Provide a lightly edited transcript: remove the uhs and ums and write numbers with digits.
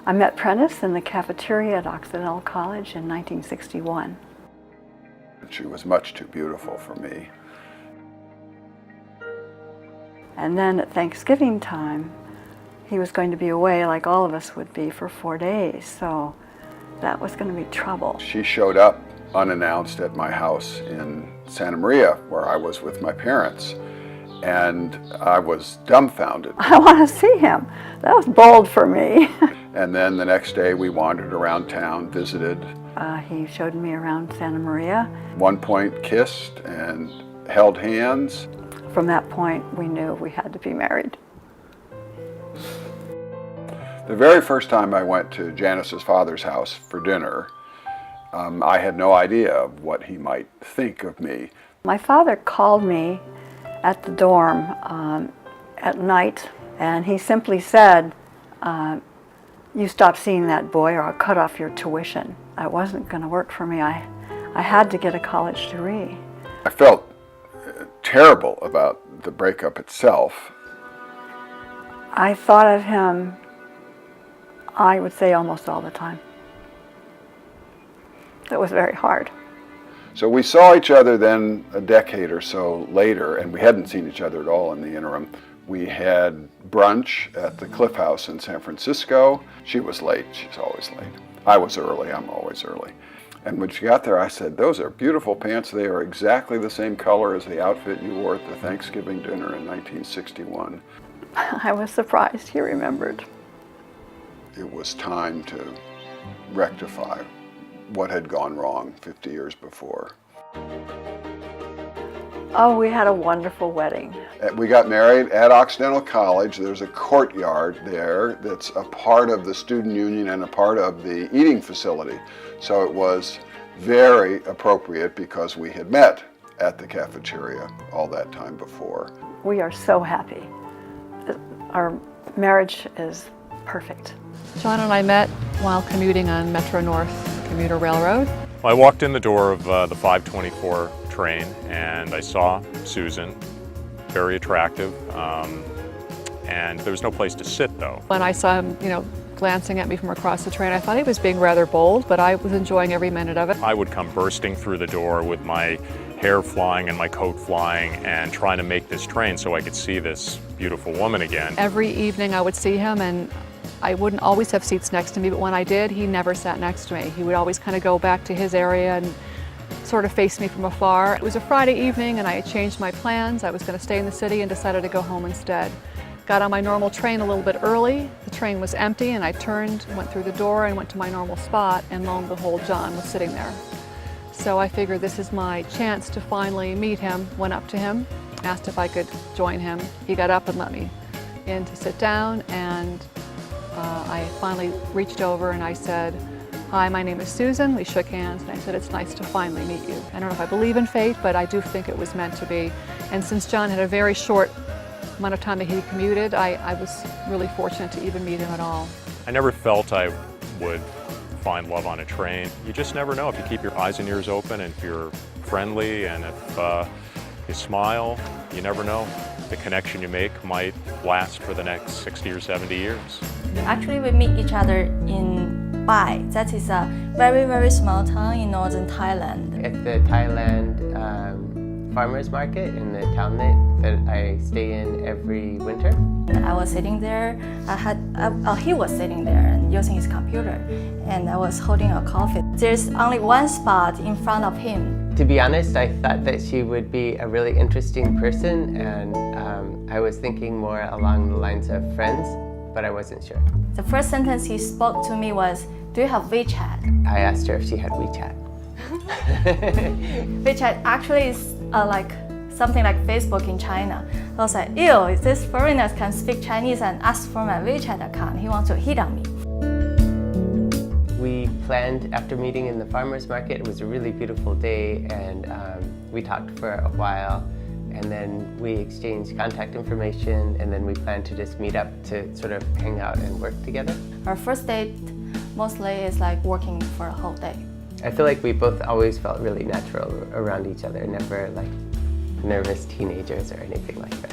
I met Prentice in the cafeteria at Occidental College in 1961. She was much too beautiful for me. And then at Thanksgiving time, he was going to be away like all of us would be for 4 days, so that was going to be trouble. She showed up unannounced at my house in Santa Maria, where I was with my parents, and I was dumbfounded. I want to see him. That was bold for me. And then the next day we wandered around town, visited. He showed me around Santa Maria. One point kissed and held hands. From that point, we knew we had to be married. The very first time I went to Janice's father's house for dinner, I had no idea of what he might think of me. My father called me at the dorm at night, and he simply said, "You stop seeing that boy or I'll cut off your tuition." It wasn't going to work for me. I had to get a college degree. I felt terrible about the breakup itself. I thought of him, I would say, almost all the time. It was very hard. So we saw each other then a decade or so later, and we hadn't seen each other at all in the interim. We had brunch at the Cliff House in San Francisco. She was late. She's always late. I was early. I'm always early. And when she got there, I said, "Those are beautiful pants. They are exactly the same color as the outfit you wore at the Thanksgiving dinner in 1961. I was surprised he remembered. It was time to rectify what had gone wrong 50 years before. Oh, we had a wonderful wedding. We got married at Occidental College. There's a courtyard there that's a part of the student union and a part of the eating facility. So it was very appropriate because we had met at the cafeteria all that time before. We are so happy. Our marriage is perfect. John and I met while commuting on Metro North commuter railroad. I walked in the door of the 524 train and I saw Susan, very attractive, and there was no place to sit though. When I saw him, glancing at me from across the train, I thought he was being rather bold, but I was enjoying every minute of it. I would come bursting through the door with my hair flying and my coat flying and trying to make this train so I could see this beautiful woman again. Every evening I would see him, and I wouldn't always have seats next to me, but when I did, he never sat next to me. He would always kind of go back to his area and sort of face me from afar. It was a Friday evening and I had changed my plans. I was going to stay in the city and decided to go home instead. Got on my normal train a little bit early. The train was empty and I turned, went through the door and went to my normal spot, and lo and behold, John was sitting there. So I figured this is my chance to finally meet him. Went up to him, asked if I could join him. He got up and let me in to sit down, and I finally reached over and I said, "Hi, my name is Susan." We shook hands and I said, "It's nice to finally meet you." I don't know if I believe in fate, but I do think it was meant to be. And since John had a very short amount of time that he commuted, I was really fortunate to even meet him at all. I never felt I would find love on a train. You just never know if you keep your eyes and ears open, and if you're friendly, and if you smile, you never know. The connection you make might last for the next 60 or 70 years. Actually, we meet each other in Bai. That is a very, very small town in northern Thailand. At the Thailand farmers market in the townlet that I stay in every winter. And I was sitting there, he was sitting there and using his computer, and I was holding a coffee. There's only one spot in front of him. To be honest, I thought that she would be a really interesting person, and I was thinking more along the lines of friends, but I wasn't sure. The first sentence he spoke to me was, "Do you have WeChat?" I asked her if she had WeChat. WeChat actually is like something like Facebook in China. I was like, ew, this foreigner can speak Chinese and ask for my WeChat account. He wants to hit on me. We planned after meeting in the farmers market. It was a really beautiful day, and we talked for a while, and then we exchanged contact information, and then we planned to just meet up to sort of hang out and work together. Our first date mostly is like working for a whole day. I feel like we both always felt really natural around each other, never like nervous teenagers or anything like that.